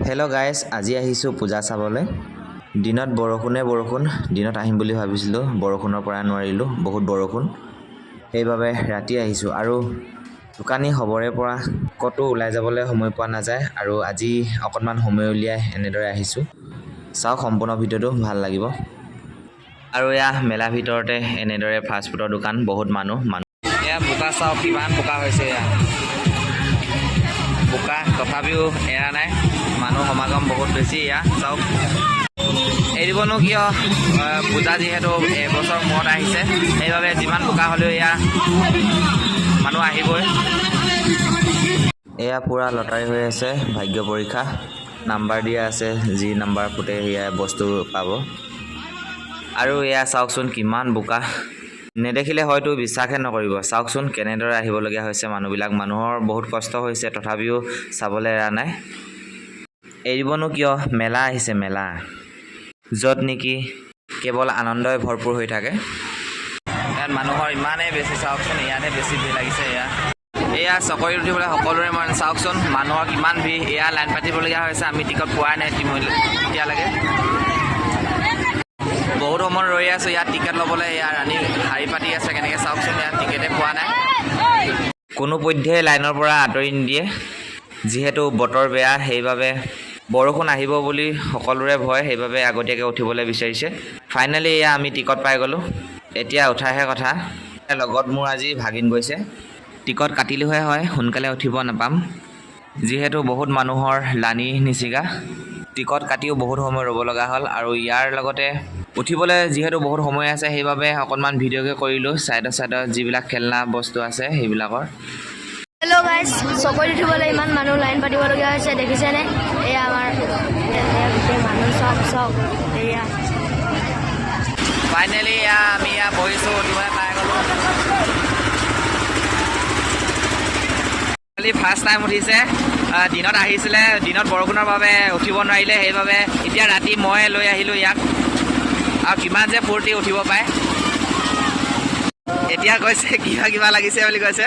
Hello' guys, আজি আহিছোঁ পূজা চাবলৈ। দিনত বৰষুণ দিনত আহিম বুলি ভাবিছিলোঁ, বৰষুণৰ পৰা নোৱাৰিলোঁ, বহুত বৰষুণ। সেইবাবে ৰাতি আহিছোঁ আৰু দোকানী হ'বৰে পৰা ক'তো ওলাই যাবলৈ সময় পোৱা নাযায় আৰু আজি অকণমান সময় উলিয়াই এনেদৰে আহিছোঁ। চাওক সম্পূৰ্ণ ভিডিঅ'টো, ভাল লাগিব। আৰু এয়া মেলাৰ ভিতৰতে এনেদৰে ফাষ্টফুডৰ দোকান, বহুত মানুহ। এয়া বোকা চাওক, কিমান বোকা হৈছে এয়া। বোকা তথাপিও এৰা নাই, মানুহ সমাগম বহুত বেছি। এয়া চাওক, এৰিবনো কিয়, পূজা যিহেতু এবছৰ মূৰত আহিছে, সেইবাবে যিমান বোকা হ'লেও এয়া মানুহ আহিবই। এয়া পূৰা লটাৰী হৈ আছে, ভাগ্য পৰীক্ষা, নাম্বাৰ দিয়া আছে, যি নাম্বাৰ ফুটে সেয়া বস্তু পাব। আৰু এয়া চাওকচোন কিমান বোকা, নেদেখিলে হয়তো বিশ্বাসে নকৰিব। চাওকচোন কেনেদৰে আহিবলগীয়া হৈছে মানুহবিলাক, মানুহৰ বহুত কষ্ট হৈছে, তথাপিও চাবলৈ এৰা নাই। এৰিবনো কিয়, মেলা আহিছে মেলা, য'ত নেকি কেৱল আনন্দই ভৰপূৰ হৈ থাকে। ইয়াত মানুহৰ ইমানেই বেছি, চাওকচোন ইয়াতে বেছি ভিৰ লাগিছে। এয়া চকৰিত উঠিবলৈ সকলোৰে মন, চাওকচোন মানুহৰ কিমান ভিৰ। এয়া লাইন পাতিবলগীয়া হৈছে, আমি টিকট পোৱাই নাই এতিয়ালৈকে। বহুত সময় ৰৈ আছোঁ ইয়াত টিকেট ল'বলৈ। এয়া ৰাণী শাৰী পাতি আছে কেনেকৈ, চাওকচোন ইয়াত টিকেটে পোৱা নাই। কোনোপধ্যেই লাইনৰ পৰা আঁতৰি নিদিয়ে, যিহেতু বতৰ বেয়া, সেইবাবে বৰষুণ আহিব বুলি সকলোৰে ভয়, সেইবাবে আগতীয়াকৈ উঠিবলৈ বিচাৰিছে। ফাইনেলি এয়া আমি টিকট পাই গ'লোঁ, এতিয়া উঠাৰহে কথা। লগত মোৰ আজি ভাগিন গৈছে, টিকট কাটিলোহে হয়, সোনকালে উঠিব নাপাম, যিহেতু বহুত মানুহৰ লানি নিচিগা। টিকট কাটিও বহুত সময় ৰ'ব লগা হ'ল আৰু ইয়াৰ লগতে উঠিবলৈ যিহেতু বহুত সময় আছে, সেইবাবে অকণমান ভিডিঅ'কে কৰিলোঁ ছাইডত যিবিলাক খেলনা বস্তু আছে সেইবিলাকৰ। হেল্ল' গাইজ, চকৰিত উঠিবলৈ ইমান মানুহ লাইন পাতিবলগীয়া হৈছে, দেখিছেনে? এয়া আমাৰ গোটেই মানুহ চব এয়া ফাইনেলি এয়া আমি বহিছোঁ, উঠিবলৈ পাই গ'লোঁ। ফাৰ্ষ্ট টাইম উঠিছে, দিনত আহিছিলে, দিনত বৰষুণৰ বাবে উঠিব নোৱাৰিলে, সেইবাবে এতিয়া ৰাতি মই লৈ আহিলোঁ ইয়াক। আৰু কিমান যে ফূৰ্তি উঠিব পায়, এতিয়া কৈছে কিবা লাগিছে বুলি কৈছে,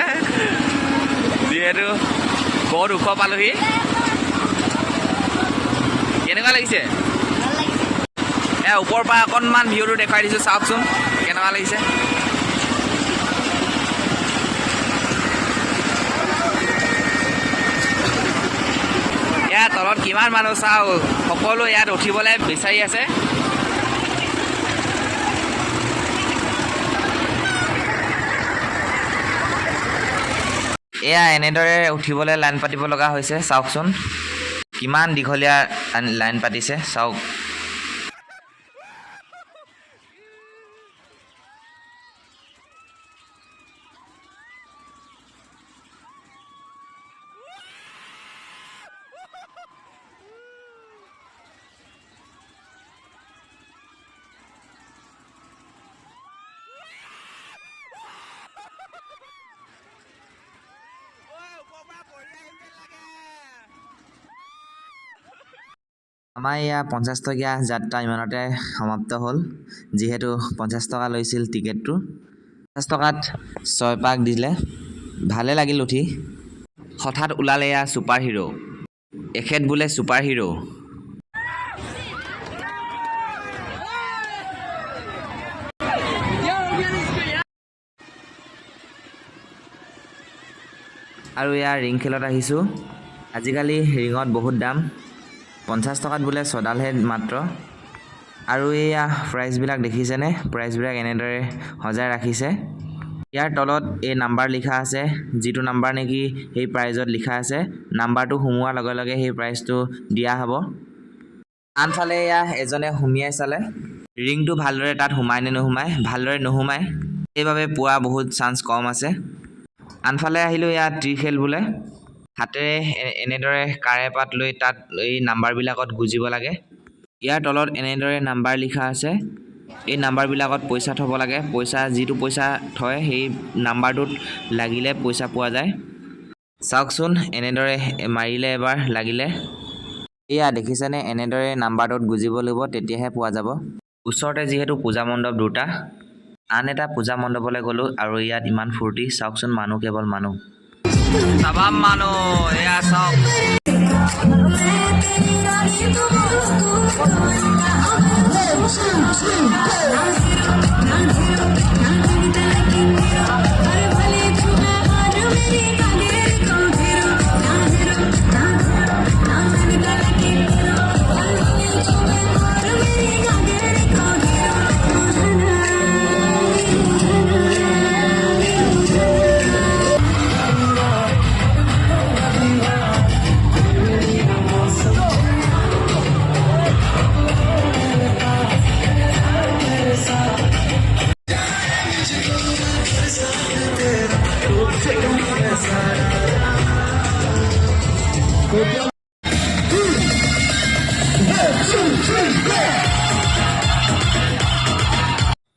যিহেতু বহুত ওখ পালোহি। কেনেকুৱা লাগিছে? ওপৰৰ পৰা অকণমান ভিউটো দেখুৱাই দিছোঁ, চাওকচোন কেনেকুৱা লাগিছে। ইয়াৰ তলত কিমান মানুহ চাওক, সকলো ইয়াত উঠিবলৈ বিচাৰি আছে। এয়া এনেদৰে উঠিবলৈ লাইন পাতিব লগা হৈছে, চাওকচোন কিমান দীঘলীয়া লাইন পাতিছে, চাওক। আমাৰ এয়া 50 টকীয়া যাত্ৰা ইমানতে সমাপ্ত হ'ল, যিহেতু 50 টকা লৈছিল টিকেটটো। 50 টকাত 6 পাক দিলে, ভালে লাগিল উঠি। হঠাৎ ওলালে এয়া ছুপাৰ হিৰো, এখেত বোলে ছুপাৰ হিৰো। আৰু এয়া ৰিং খেলত আহিছোঁ, আজিকালি ৰিঙত বহুত দাম, 50 টকাত বোলে 6ডালহে মাত্ৰ। আৰু এয়া প্ৰাইজবিলাক দেখিছেনে, প্ৰাইজবিলাক এনেদৰে সজাই ৰাখিছে। ইয়াৰ তলত এই নাম্বাৰ লিখা আছে, যিটো নাম্বাৰ নেকি সেই প্ৰাইজত লিখা আছে, নাম্বাৰটো সোমোৱাৰ লগে লগে সেই প্ৰাইজটো দিয়া হ'ব। আনফালে এয়া এজনে সুমিয়াই চালে, ৰিংটো ভালদৰে তাত সোমাই নে নোসোমায়, ভালদৰে নোসোমায়, সেইবাবে পোৱা বহুত চান্স কম আছে। আনফালে আহিলোঁ, এয়া ত্ৰিখেল বোলে, হাতেৰে এনেদৰে কাঁড়ে পাত লৈ তাত এই নাম্বাৰবিলাকত গুজিব লাগে। ইয়াৰ তলত এনেদৰে নাম্বাৰ লিখা আছে, এই নাম্বাৰবিলাকত পইচা থ'ব লাগে, যিটো পইচা থয় সেই নাম্বাৰটোত লাগিলে পইচা পোৱা যায়। চাওকচোন এনেদৰে মাৰিলে এবাৰ লাগিলে, এয়া দেখিছেনে, এনেদৰে নাম্বাৰটোত গুজিব লাগিব, তেতিয়াহে পোৱা যাব। ওচৰতে যিহেতু পূজা মণ্ডপ দুটা, আন এটা পূজা মণ্ডপলৈ গ'লোঁ আৰু ইয়াত ইমান ফূৰ্তি, চাওকচোন মানুহ কেৱল মানুহ, তামাম মানুহ, এয়া চাওক।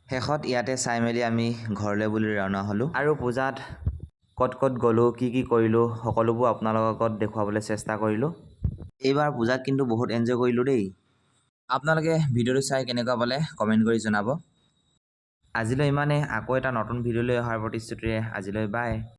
শেষত ইয়াতে চাই মেলি আমি ঘৰলৈ বুলি ৰাওনা হ'লোঁ আৰু পূজাত ক'ত ক'ত গ'লোঁ কি কি কৰিলোঁ সকলোবোৰ আপোনালোকৰ আগত দেখুৱাবলৈ চেষ্টা কৰিলোঁ। এইবাৰ পূজাত কিন্তু বহুত এনজয় কৰিলোঁ দেই। আপোনালোকে ভিডিঅ'টো চাই কেনেকুৱা পালে কমেণ্ট কৰি জনাব। আজিলৈ ইমানেই, আকৌ এটা নতুন ভিডিঅ' লৈ অহাৰ প্ৰতিশ্ৰুতিৰে আজিলৈ বাই।